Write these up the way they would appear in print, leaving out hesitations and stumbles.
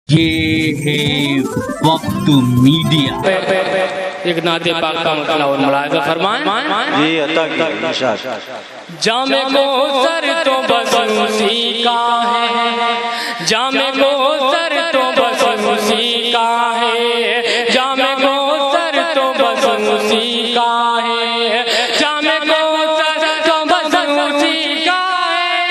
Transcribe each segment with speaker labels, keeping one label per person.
Speaker 1: ये है वक्त मीडिया।
Speaker 2: एक नाते पाक का मतलब और मुलाहिजा फरमाएं।
Speaker 3: ये अता की इरशाद।
Speaker 2: जामे को सर तो बस उसी का है, जामे को सर तो बस उसी का है, जामे को सर तो बस उसी का है, जामे को सर तो बस उसी का है,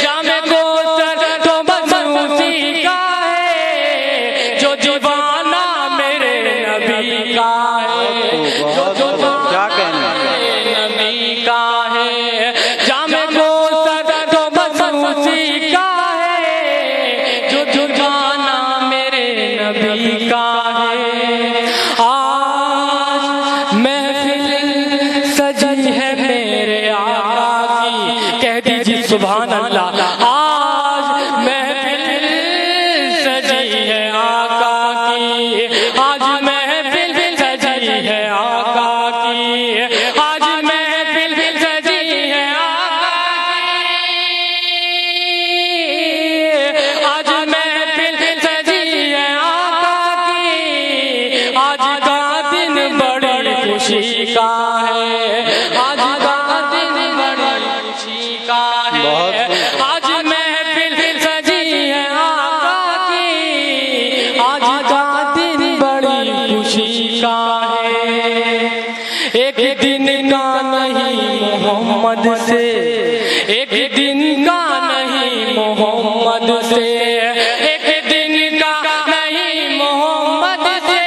Speaker 2: जामे को सर तो बस उसी का है, जो दीवाना मेरे नबी का है, जो
Speaker 3: क्या कहना
Speaker 2: नबी का है, जामे को सर तो बस उसी का है, जो दीवाना मेरे नबी का है। आज महफिल सजी है मेरे आका की, कह दीजिए सुभान अल्लाह। आज महफिल सजी है आका की, आज महफिल सजी है आका की, आज महफिल सजी है आका की, आज महफिल सजी है आका की, आज का दिन बड़ी खुशी का है, आज का दिन बड़ी खुशी का है, आज महफिल सजी है आका की, आज का दिन बड़ी खुशी का है। एक दिन का नहीं मोहम्मद से, एक दिन का नहीं मोहम्मद से, एक दिन का नहीं मोहम्मद से,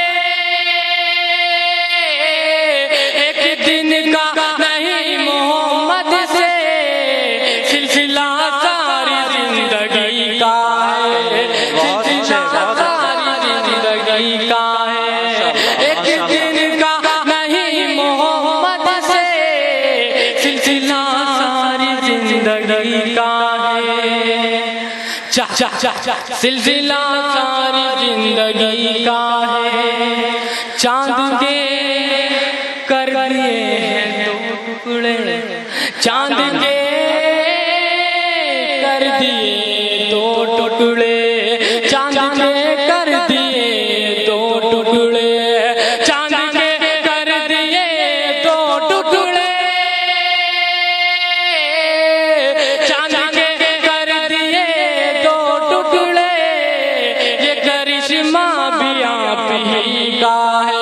Speaker 2: एक दिन का नहीं मोहम्मद से, सिलसिला सारी जिंदगी का है, सिलसिला सारी जिंदगी का है, एक दिन का नहीं मोहम्मद से, सिलसिला सारी जिंदगी का है। सिलसिला सारी जिंदगी का है। चांद के कर दिए हैं दो टुकड़े, चांद के कर दिए दो टुकड़े, चांद के कर दिए दो टुकड़े, चांद के कर दिए दो टुकड़े, चांद के कर दिए दो टुकड़े, ये करिश्मा भी आप ही का है,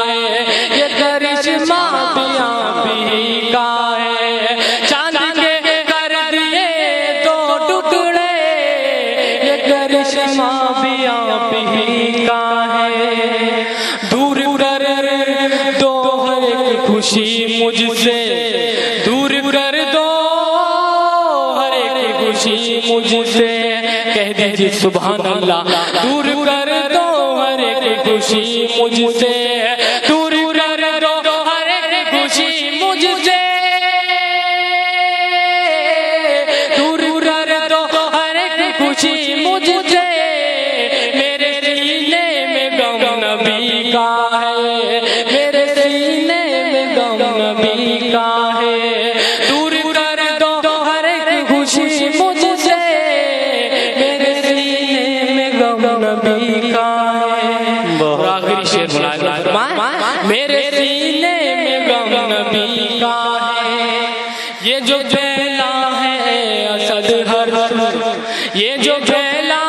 Speaker 2: ये करिश्मा भी आप ही का है, चांद के कर दिए दो टुकड़े, ये करिश्मा भी आप ही का है। दूर कर दो हर एक खुशी मुझसे, दूर कर दो हर एक खुशी मुझसे, कह दीजिए सुभान अल्लाह। दूर कर दो हर एक खुशी मुझसे, दूर कर दो हर एक खुशी मुझसे, दूर कर दो हर एक खुशी मुझसे, मेरे सीने में गम नबी का है, मेरे सीने में गम नबी का है, दूर कर दो हर एक खुशी मुझसे, मेरे सीने में गम नबी का है। और आखिरी शेर मुलाहिजा फरमाएं। मेरे सीने में गम नबी का है, ये जो फैला है असद हर, ये जो फैला